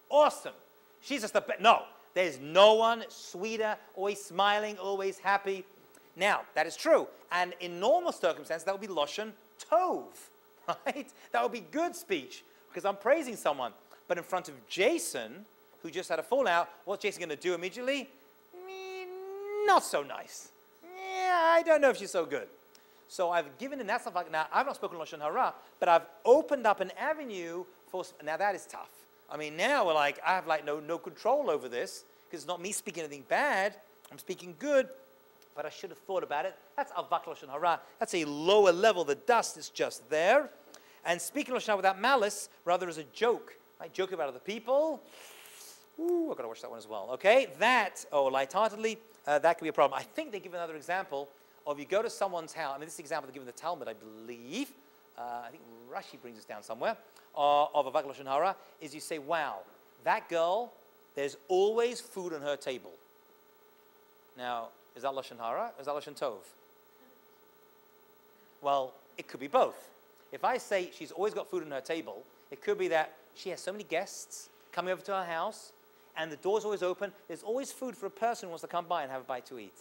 awesome. She's just the best. No, there's no one sweeter, always smiling, always happy. Now, that is true. And in normal circumstances, that would be Lashon Tov, right? That would be good speech because I'm praising someone. But in front of Jason, who just had a fallout, what's Jason going to do immediately? Not so nice. Yeah, I don't know if she's so good. So I've given him that stuff. Now, I've not spoken Lashon Hara, but I've opened up an avenue for, now that is tough. I mean, now we're like, I have like no control over this because it's not me speaking anything bad. I'm speaking good, but I should have thought about it. That's avak Lashon Hara. That's a lower level. The dust is just there. And speaking Lashon Hara without malice, rather as a joke. I joke about other people. Ooh, I've got to watch that one as well. Okay, that, lightheartedly, that could be a problem. I think they give another example of you go to someone's house. I mean, this is the example they give in the Talmud, I believe. I think Rashi brings this down somewhere. Of avak Lashon Hara, is you say, wow, that girl, there's always food on her table. Now, is that Lashon Hara or is that Lashon Tov? Well, it could be both. If I say she's always got food on her table, it could be that she has so many guests coming over to her house and the door's always open. There's always food for a person who wants to come by and have a bite to eat.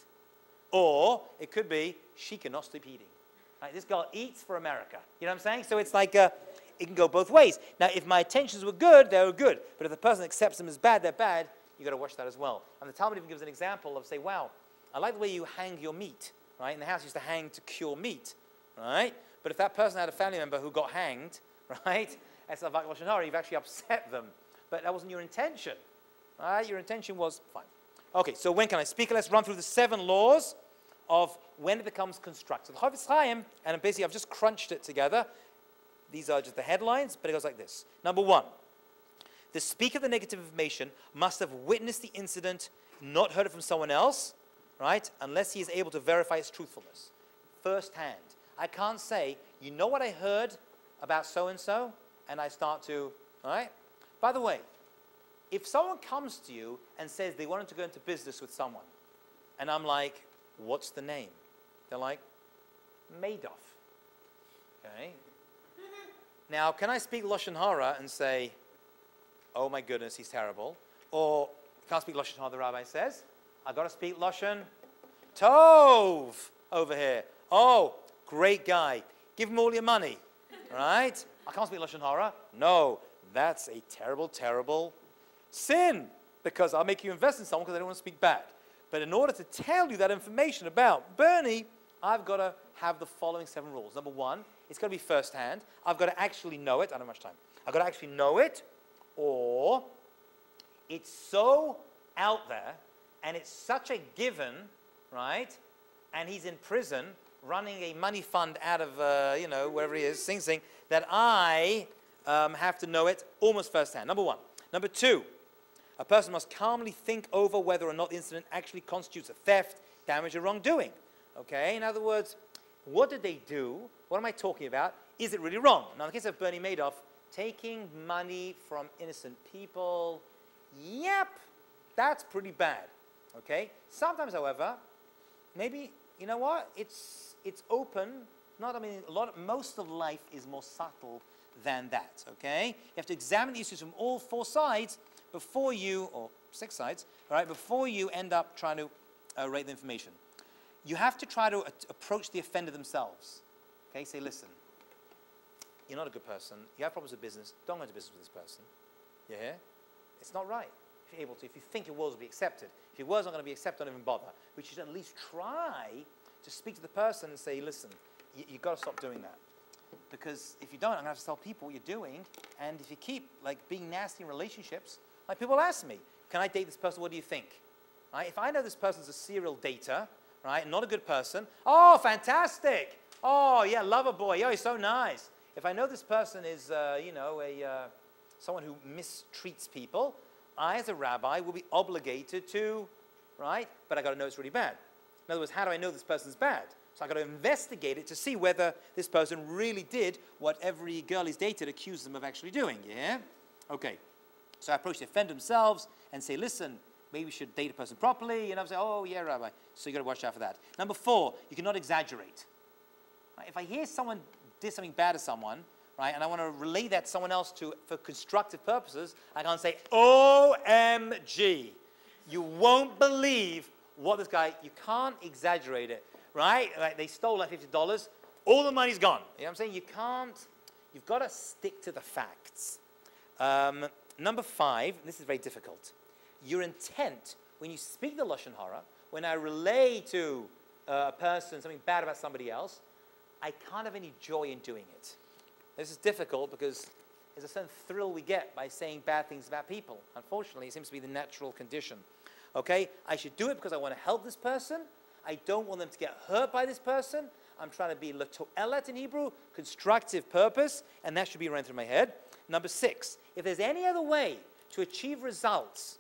Or it could be she cannot stop eating. Right? This girl eats for America. You know what I'm saying? So it's like it can go both ways. Now, if my intentions were good, they were good. But if the person accepts them as bad, they're bad. You've got to watch that as well. And the Talmud even gives an example of, say, wow, I like the way you hang your meat. Right? In the house, you used to hang to cure meat. Right? But if that person had a family member who got hanged, right, that's avak Lashon Hara, you've actually upset them. But that wasn't your intention. Right? Your intention was fine. Okay, so when can I speak? Let's run through the 7 laws of when it becomes constructive. The Chafetz Chaim, and basically I've just crunched it together. These are just the headlines, but it goes like this. Number 1, the speaker of the negative information must have witnessed the incident, not heard it from someone else, right, unless he is able to verify its truthfulness. First hand. I can't say, you know what I heard about so-and-so? And I start to, all right? By the way, if someone comes to you and says they wanted to go into business with someone, and I'm like, what's the name? They're like, Madoff. Okay? Now, can I speak Lashon Hara and say, oh my goodness, he's terrible? Or can't speak Lashon Hara, the rabbi says. I've got to speak Lashon Tov over here. Oh, great guy. Give him all your money. Right? I can't speak Lashon Hara. No, that's a terrible, terrible sin. Because I'll make you invest in someone because I don't want to speak bad. But in order to tell you that information about Bernie, I've got to have the following 7 rules. Number 1, it's got to be firsthand. I've got to actually know it. I don't have much time. I've got to actually know it, or it's so out there, and it's such a given, right? And he's in prison, running a money fund out of, wherever he is, Sing Sing, that I have to know it almost firsthand. Number 1. Number 2, a person must calmly think over whether or not the incident actually constitutes a theft, damage, or wrongdoing. Okay? In other words, what did they do? What am I talking about? Is it really wrong? Now, in the case of Bernie Madoff, taking money from innocent people, yep, that's pretty bad. Okay? Sometimes, however, maybe, you know what? It's open. Most of life is more subtle than that. Okay? You have to examine the issues from all 4 sides before you, or 6 sides, all right, before you end up trying to rate the information. You have to try to approach the offender themselves. Okay? Say, listen, you're not a good person. You have problems with business. Don't go into business with this person. You hear? It's not right. If you're able to, if you think your words will be accepted. If your words aren't going to be accepted, don't even bother. We should at least try to speak to the person and say, listen, you've got to stop doing that. Because if you don't, I'm going to have to tell people what you're doing. And if you keep being nasty in relationships, people ask me, can I date this person? What do you think? Right? If I know this person's a serial dater, right, not a good person, oh, fantastic. Oh, yeah, lover boy. Oh, he's so nice. If I know this person is, someone who mistreats people, I, as a rabbi, will be obligated to, right? But I got to know it's really bad. In other words, how do I know this person's bad? So I got to investigate it to see whether this person really did what every girl he's dated accused them of actually doing. Yeah? Okay. So I approach the offender themselves and say, listen, maybe we should date a person properly. And I say, oh, yeah, Rabbi. So you got to watch out for that. Number 4, you cannot exaggerate. Right? If I hear someone did something bad to someone, right, and I want to relay that to someone else for constructive purposes, I can't say, OMG. You won't believe what this guy, you can't exaggerate it, right? Like they stole $50, all the money's gone. You know what I'm saying? You can't, you've got to stick to the facts. Number 5, this is very difficult. Your intent, when you speak the Lashon Hara, when I relay to a person something bad about somebody else, I can't have any joy in doing it. This is difficult because there's a certain thrill we get by saying bad things about people. Unfortunately, it seems to be the natural condition. Okay? I should do it because I want to help this person. I don't want them to get hurt by this person. I'm trying to be leto'elet in Hebrew, constructive purpose, and that should be running through my head. Number 6, if there's any other way to achieve results,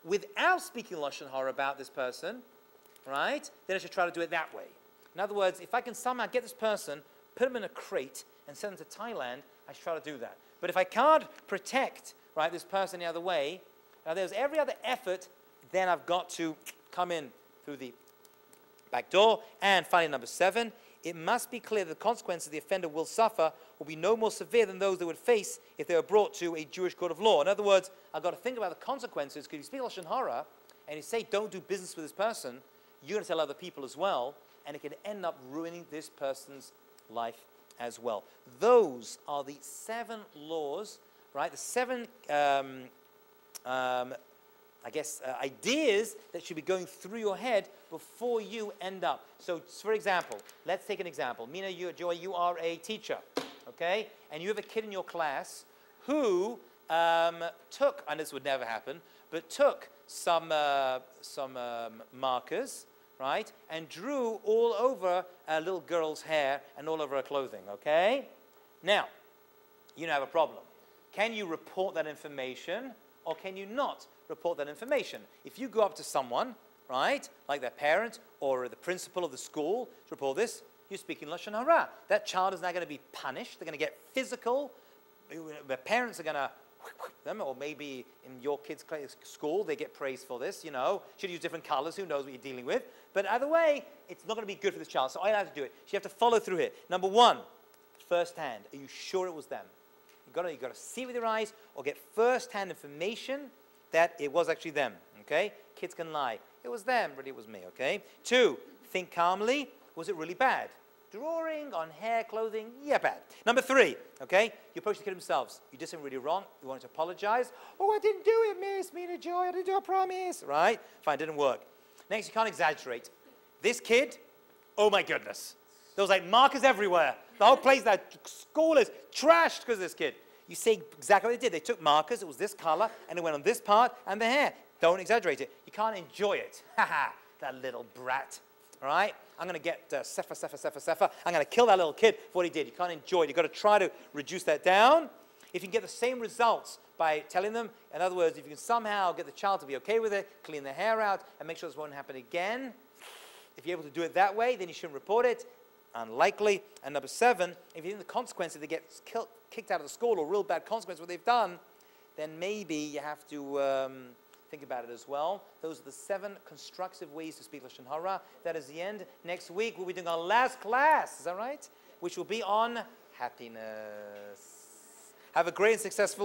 without speaking Lashon Hara about this person, right, then I should try to do it that way. In other words, if I can somehow get this person, put him in a crate, and send him to Thailand, I should try to do that. But if I can't protect, right, this person the other way, now there's every other effort, then I've got to come in through the back door. And finally, number 7, it must be clear that the consequences the offender will suffer will be no more severe than those they would face if they were brought to a Jewish court of law. In other words, I've got to think about the consequences, because if you speak Lashon Hara and you say don't do business with this person, you're going to tell other people as well, and it can end up ruining this person's life as well. Those are the 7 laws, right? The 7, ideas that should be going through your head before you end up. So, for example, let's take an example. Mina, Joy, you are a teacher, okay? And you have a kid in your class who took, and this would never happen, but took some markers, right, and drew all over a little girl's hair and all over her clothing, okay? Now, you now have a problem. Can you report that information, or can you not report that information? If you go up to someone, right, like their parent or the principal of the school to report this, you're speaking Lashon Hara. That child is now going to be punished. They're going to get physical. Their parents are going to them, or maybe in your kids' school, they get praised for this, you know. Should use different colors, who knows what you're dealing with. But either way, it's not going to be good for this child. So I have to do it. So you have to follow through here. Number one, firsthand. Are you sure it was them? You've got to see it with your eyes or get first-hand information that it was actually them, okay? Kids can lie. It was them, really it was me, okay? 2, think calmly. Was it really bad? Drawing on hair, clothing, yeah, bad. Number 3, okay? You approach the kid themselves. You did something really wrong. You wanted to apologize. Oh, I didn't do it, miss. Me and Joy, I didn't do a promise. Right? Fine, didn't work. Next, you can't exaggerate. This kid, oh my goodness. There was like markers everywhere. The whole place, that school is trashed because of this kid. You say exactly what they did. They took markers, it was this color, and it went on this part and the hair. Don't exaggerate it. You can't enjoy it. Haha, that little brat. All right? I'm going to get Sefer. I'm going to kill that little kid for what he did. You can't enjoy it. You've got to try to reduce that down. If you can get the same results by telling them, in other words, if you can somehow get the child to be okay with it, clean their hair out, and make sure this won't happen again, if you're able to do it that way, then you shouldn't report it. Unlikely. And number 7, if you think the consequence, if they get kicked out of the school or real bad consequence what they've done, then maybe you have to think about it as well. Those are the 7 constructive ways to speak Lashon Hara. That is the end. Next week, we'll be doing our last class. Is that right? Which will be on happiness. Have a great and successful